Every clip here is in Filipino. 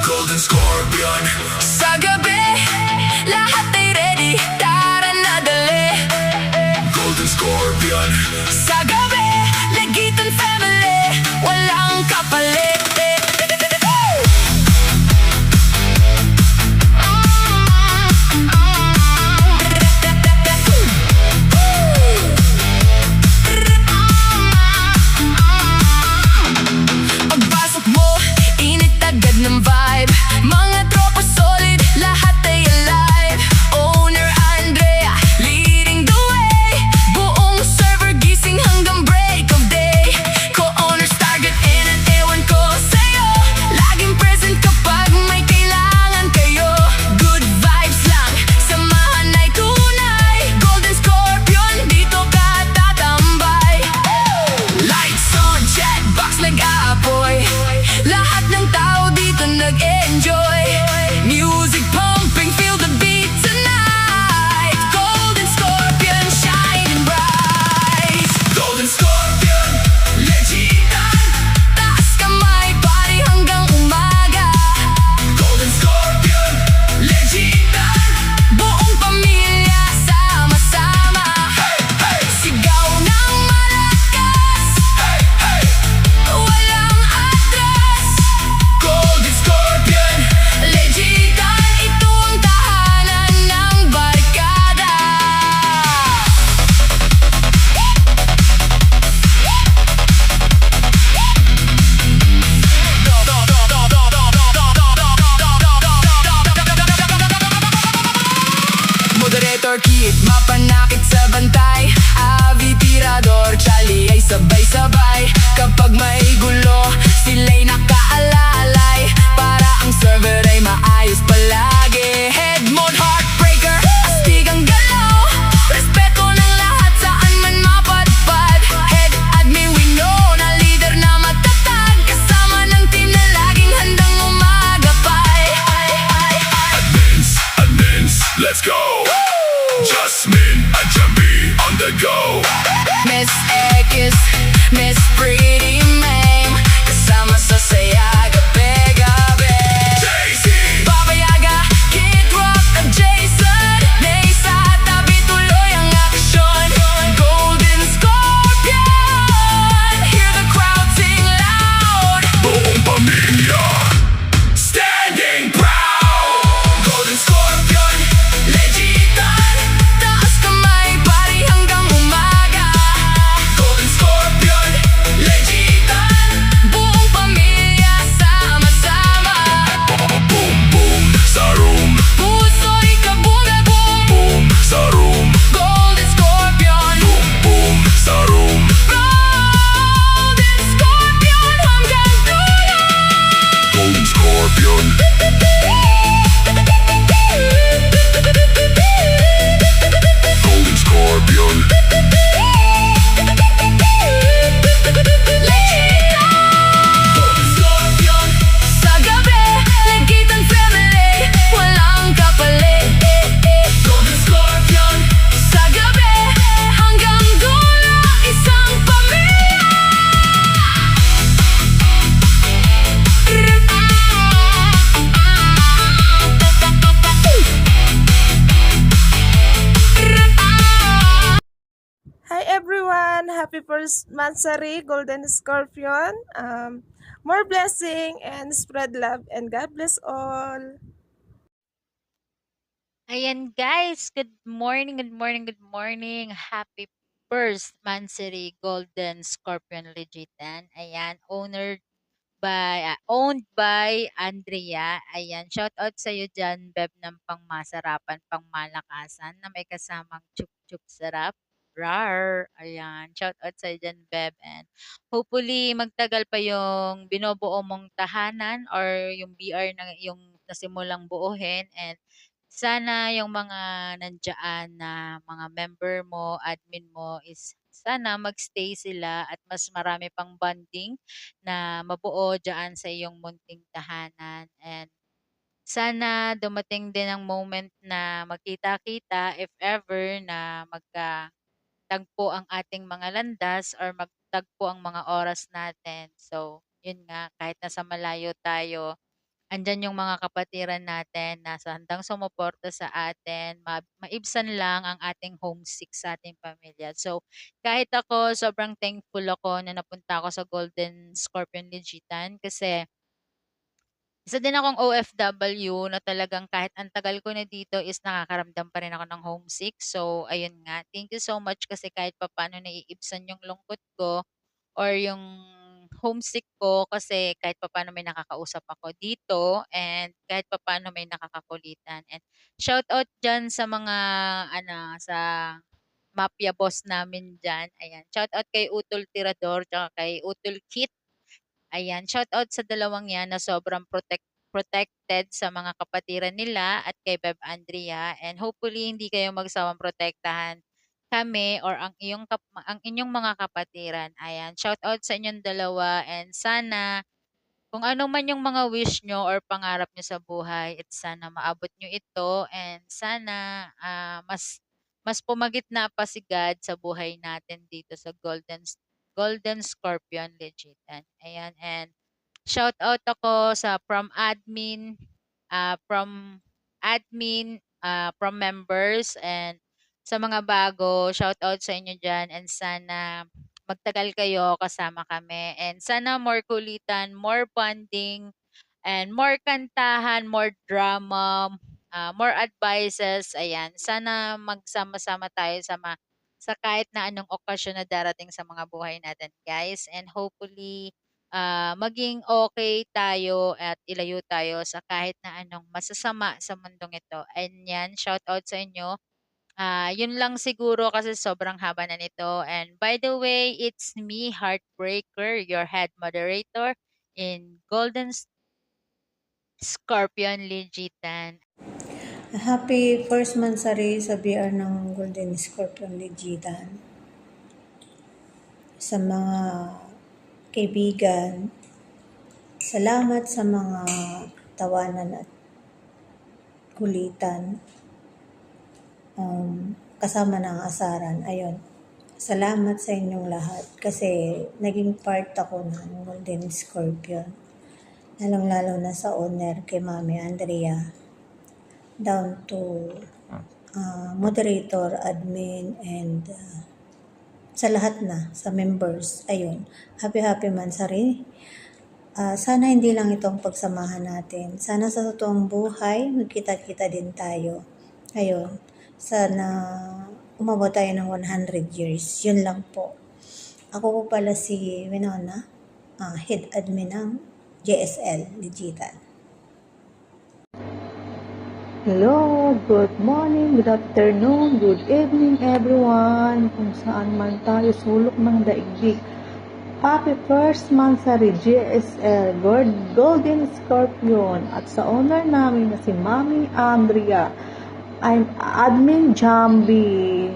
Golden Scorpion. Sa gabi, lahat ay ready, tara na dali. Golden Scorpion. Sa gabi, Legitan family, walang kapalit. Pagpasok mo, init agad ng vibe. Mga tropa solid, lahat ay alive. Owner Andrea, leading the way. Buong server gising hanggang break of day. Co-owners target in at ewan ko sa'yo. Laging present kapag may kailangan kayo. Good vibes lang, samahan ay tunay. Golden Scorpion, dito ka tatambay. Lights on, chat box nag-aapoy. Lahat ng tao dito nag-enjoy. Music pumping, feel the beat tonight. Golden Scorpion, shining bright. Golden Scorpion, legitan. Taas kamay, party hanggang umaga. Golden Scorpion, legitan. Buong pamilya sama-sama. Sigaw ng malakas, walang atras. Golden Scorpion, legitan. Ito ang tahanan ng barkada. Moderator Kid, mapanakit sa bantay. Avi, Tirador, Charlie ay sabay-sabay. Kapag may gulo, sila'y nakaalalay. Para ang server ay maayos palagi. Head mode, heartbreaker, astig ang galaw. Respeto ng lahat, saan man mapadpad. Head admin, we know na leader na matatag. Kasama ng team na laging handang umagapay. Admins, let's go. Jasmine and Jamie on the go. Miss X, Miss Pretty Mame, kasama sa saya gabi-gabi. Daisy, Baba Yaga, Kid Rock at Jason. Nasa tabi tuloy ang aksyon. Golden Scorpion, hear the crowd sing loud. Buong pamilya, standing proud. Golden Scorpion, legitan. Taas kamay, party hanggang umaga. Golden Scorpion, legitan. Buong pamilya sama-sama. Boom boom sa room. Puso'y kabog-abog. Boom sa room. Golden Scorpion. Boom boom sa room. Golden Scorpion hanggang dulo. Golden Scorpion. Golden Scorpion. Golden Scorpion. Sa gabi, Legitan family, walang kapalit. Golden Scorpion. Sa gabi, hanggang dulo, isang pamilya. Hi everyone! Happy first Mansari Golden Scorpion. More blessing and spread love and God bless all. Ayan guys, good morning, good morning, good morning. Happy first Mansari Golden Scorpion Legitan. Ayan, owned by Andrea. Ayan, shout out sa iyo diyan, Beb ng pangmasarapan, pangmalakasan na may kasamang chup-chup sarap. Rar. Ayan, shout out sa iyo diyan, Beb. And hopefully magtagal pa yung binubuo mong tahanan or yung BR na yung nasimulang buuhin, and sana yung mga nandiyan na mga member mo, admin mo is sana magstay sila at mas marami pang bonding na mabuo diyan sa iyong munting tahanan. And sana dumating din ang moment na magkita-kita if ever na magkatagpo ang ating mga landas or magtagpo ang mga oras natin. So, yun nga, kahit nasa malayo tayo, andyan yung mga kapatiran natin na handang sumuporta sa atin, maibsan lang ang ating homesick sa ating pamilya. So, kahit ako, sobrang thankful ako na napunta ako sa Golden Scorpion Legitan kasi isa din akong OFW na talagang kahit ang tagal ko na dito is nakakaramdam pa rin ako ng homesick. So, ayun nga. Thank you so much kasi kahit papaano naiibsan yung lungkot ko or yung homesick ko kasi kahit papaano may nakakausap ako dito and kahit papaano may nakakakulitan. And shout out dyan sa mga sa mafia boss namin dyan. Ayan. Shout out kay Utol Tirador tsaka kay Utol Kit. Ayan, shoutout sa dalawang 'yan na sobrang protected sa mga kapatiran nila at kay Beb Andrea and hopefully hindi kayo magsawang protektahan kami or ang inyong mga kapatiran. Ayan, shoutout sa inyong dalawa and sana kung ano man yung mga wish nyo or pangarap nyo sa buhay, it's sana maabot nyo ito and sana mas pumagitna pa si God sa buhay natin dito sa Golden Scorpion Legitan. Ayan, and shout out ako sa from members and sa mga bago, shout out sa inyo dyan and sana magtagal kayo kasama kami and sana more kulitan, more bonding, and more kantahan, more drama, more advices. Ayan, sana magsama-sama tayo sa kahit na anong okasyon na darating sa mga buhay natin, guys. And hopefully, maging okay tayo at ilayo tayo sa kahit na anong masasama sa mundong ito. And yan, shout out sa inyo. Yun lang siguro kasi sobrang haba na nito. And by the way, it's me, Heartbreaker, your head moderator in Scorpion Legitan. Happy first Mansari sa BR ng Golden Scorpion Legitan. Sa mga kaibigan, salamat sa mga tawanan at kulitan. Kasama ng asaran. Ayun. Salamat sa inyong lahat kasi naging part ako ng Golden Scorpion. Lalong-lalo na sa owner kay Mami Andrea. Down to moderator, admin, and sa lahat na, sa members. Ayun. Happy Mansari. Sana hindi lang itong pagsamahan natin. Sana sa totoong buhay, magkita-kita din tayo. Ayun. Sana umabot tayo ng 100 years. Yun lang po. Ako po pala si Winona, head admin ng JSL Legitan. Hello, good morning, good afternoon, good evening everyone, kung saan man tayo sulok ng daigdig. Happy first Mansari JSL Golden Scorpion at sa owner namin na si Mami Andrea. I'm Admin Jambi.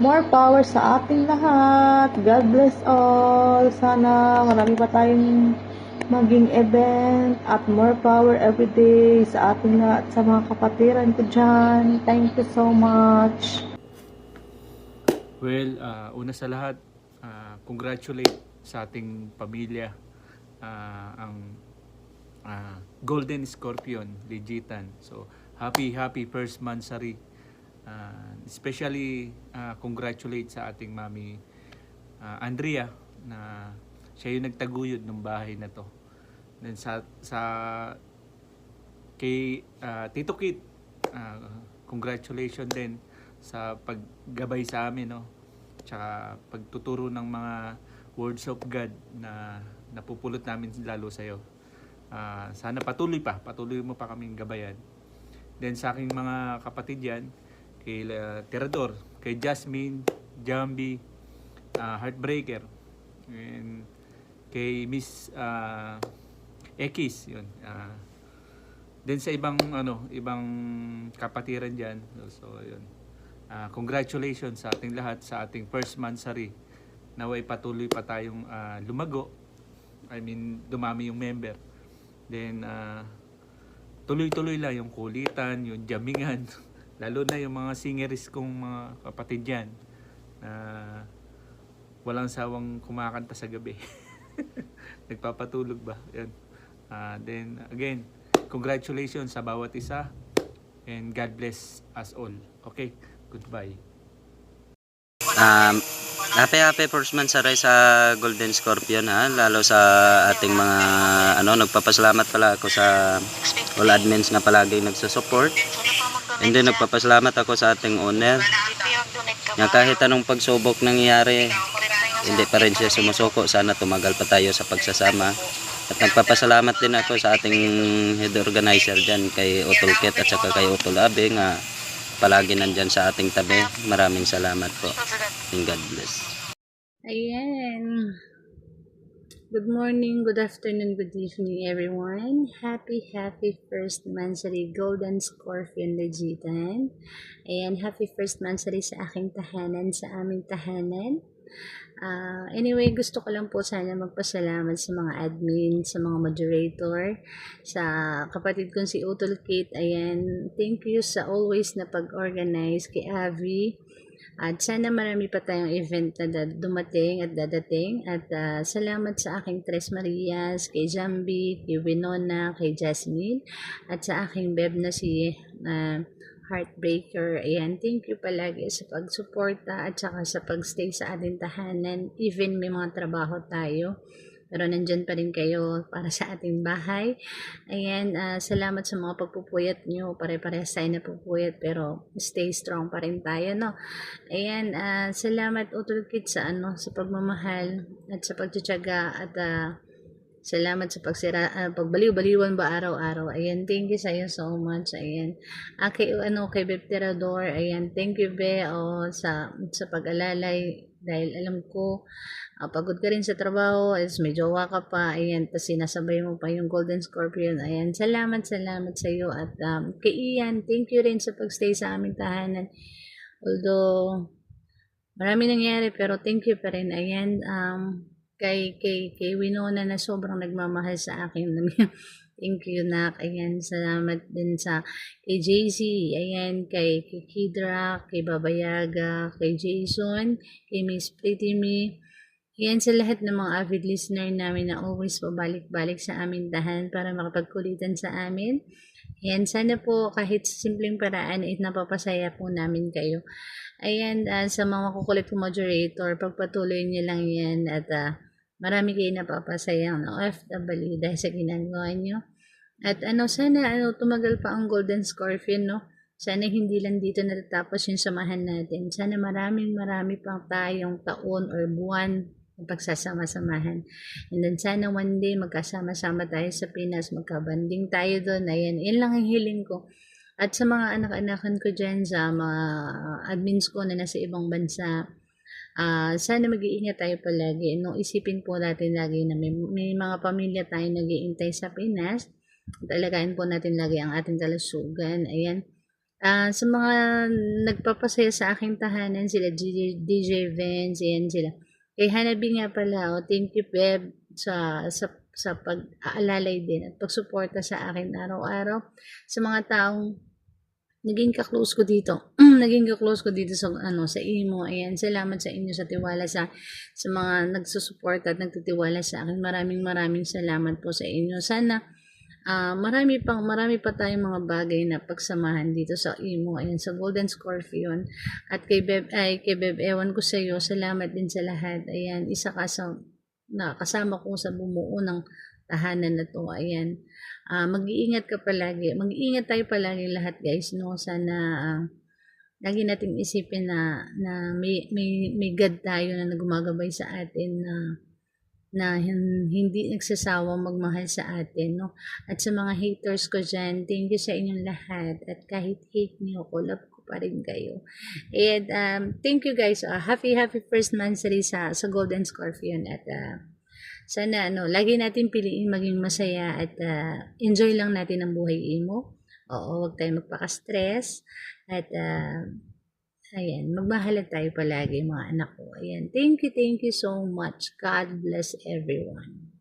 More power sa ating lahat. God bless all. Sana marami pa tayong maging event at more power every day sa ating lahat, sa mga kapatiran ko dyan. Thank you so much. Well, una sa lahat, congratulate sa ating pamilya, ang Golden Scorpion Legitan. So, happy first Mansari. Especially, congratulate sa ating Mami Andrea na siya yung nagtaguyod ng bahay na to. Then kay Tito Kit, congratulations din sa paggabay sa amin, no? Tsaka pagtuturo ng mga words of God na napupulot namin lalo sa iyo. Sana patuloy mo pa kaming gabayan. Then sa aking mga kapatid yan, kay Tirador, kay Jasmine, Jambi, Heartbreaker, and kay Miss Ekis, yun. Then sa ibang kapatiran diyan. So yun. Congratulations sa ating lahat sa ating first Mansari. Naway patuloy pa tayong lumago. I mean, dumami yung member. Then tuloy-tuloy lang yung kulitan, yung jamingan. Lalo na yung mga singeries kong mga kapatid diyan na walang sawang kumakanta sa gabi. Nagpapatulog ba? Yan. Then again, congratulations sa bawat isa. And God bless us all. Okay, goodbye. Happy first month sa Golden Scorpion ha, lalo sa ating mga nagpapasalamat pala ako sa all admins na palagi nagsusupport. And then nagpapasalamat ako sa ating owner na kahit anong pagsubok nangyayari, hindi pa rin siya sumusuko. Sana tumagal pa tayo sa pagsasama. At nagpapasalamat din ako sa ating head organizer dyan, kay Utol Kit at saka kay Utol Abe nga palagi nandyan sa ating tabi. Maraming salamat po. And God bless. Ayan. Good morning, good afternoon, good evening everyone. Happy first monthsary Golden Scorpion Legitan. Ayan, happy first monthsary sa aking tahanan, sa aming tahanan. Anyway, gusto ko lang po sana magpasalamat sa mga admin, sa mga moderator, sa kapatid kong si Utol Kate. Ayan, thank you sa always na pag-organize kay Avi. At sana marami pa tayong event na dumating at dadating. At salamat sa aking Tres Marias, kay Jambi, kay Winona, kay Jasmine, at sa aking beb na si Heartbreaker. Ayan, thank you palagi sa pagsuporta at saka sa pagstay sa ating tahanan. Even may mga trabaho tayo, pero nandyan pa rin kayo para sa ating bahay. Ayan, salamat sa mga pagpupuyat nyo. Pare-parehas tayo na pupuyat, pero stay strong pa rin tayo, no? Ayan, salamat Utol Kit sa sa pagmamahal at sa pagtsatsaga at salamat sa pagbaliw-baliwan ba araw-araw. Ayan, thank you sa iyo so much. Ayan. Kay Beb Tirador, ayan, thank you Be sa pag-alalay dahil alam ko pagod ka rin sa trabaho, may jowa ka pa, ayan, tapos sinasabay mo pa yung Golden Scorpion. Ayan, salamat sa iyo at kay Ian, thank you rin sa pagstay sa aming tahanan. Although marami nangyari, pero thank you pa rin. Ayan, kay Winona na sobrang nagmamahal sa akin. Thank you, Nak. Ayan, salamat din kay JC, ayan, kay Kidra, kay Babayaga, kay Jason, kay Miss Pretty Me. Ayan, sa lahat ng mga avid listener namin na always pabalik-balik sa aming tahanan para makapagkulitan sa amin. Ayan, sana po kahit sa simpleng paraan ay napapasaya po namin kayo. Ayan, sa mga kukulit ko moderator, pagpatuloy niyo lang yan at marami kayo napapasayang na OFW dahil sa ginagawa nyo. At sana tumagal pa ang Golden Scorpion, no? Sana hindi lang dito natatapos yung samahan natin. Sana marami pang tayong taon or buwan ng pagsasama-samahan. And then sana one day magkasama-sama tayo sa Pinas, magkabanding tayo doon. Ayan, yan lang ang hiling ko. At sa mga anak-anakan ko dyan, sa mga admins ko na nasa ibang bansa, sana mag-iingat tayo palagi. No, isipin po natin lagi na may mga pamilya tayo nag-iintay sa Pinas. Talagain po natin lagi ang ating kalusugan. Ayan. Sa mga nagpapasaya sa aking tahanan, sila DJ Vance, ayan sila. Kay Hanabi nga pala, thank you Beb sa pag-aalalay din at pagsuporta sa akin araw-araw. Sa mga taong naging ka-close ko dito. Sa imo. Ayan, salamat sa inyo sa tiwala sa mga nagsusuporta at nagtitiwala sa akin. Maraming salamat po sa inyo. Sana marami pa tayong mga bagay na pagsamahan dito sa imo. Ayan, sa Golden Scorpion. At kay Beb, ewan ko sa iyo. Salamat din sa lahat. Ayan, isa ka kasama ko sa bumuo ng tahanan na to. Ayan. Mag-iingat ka palagi. Mag-iingat tayo palagi lahat, guys, no? Sana lagi nating isipin na may God tayo na gumagabay sa atin na hindi nagsasawang magmahal sa atin, no? At sa mga haters ko dyan, thank you sa inyong lahat. At kahit hate niyo ko, love ko pa rin kayo. And thank you guys. Happy first monthsary sa Golden Scorpion. At sana lagi natin piliin maging masaya at enjoy lang natin ang buhay imo. Oo, huwag tayong magpaka-stress at ayan, magmahalan tayo palagi mga anak ko. Ayan, thank you so much. God bless everyone.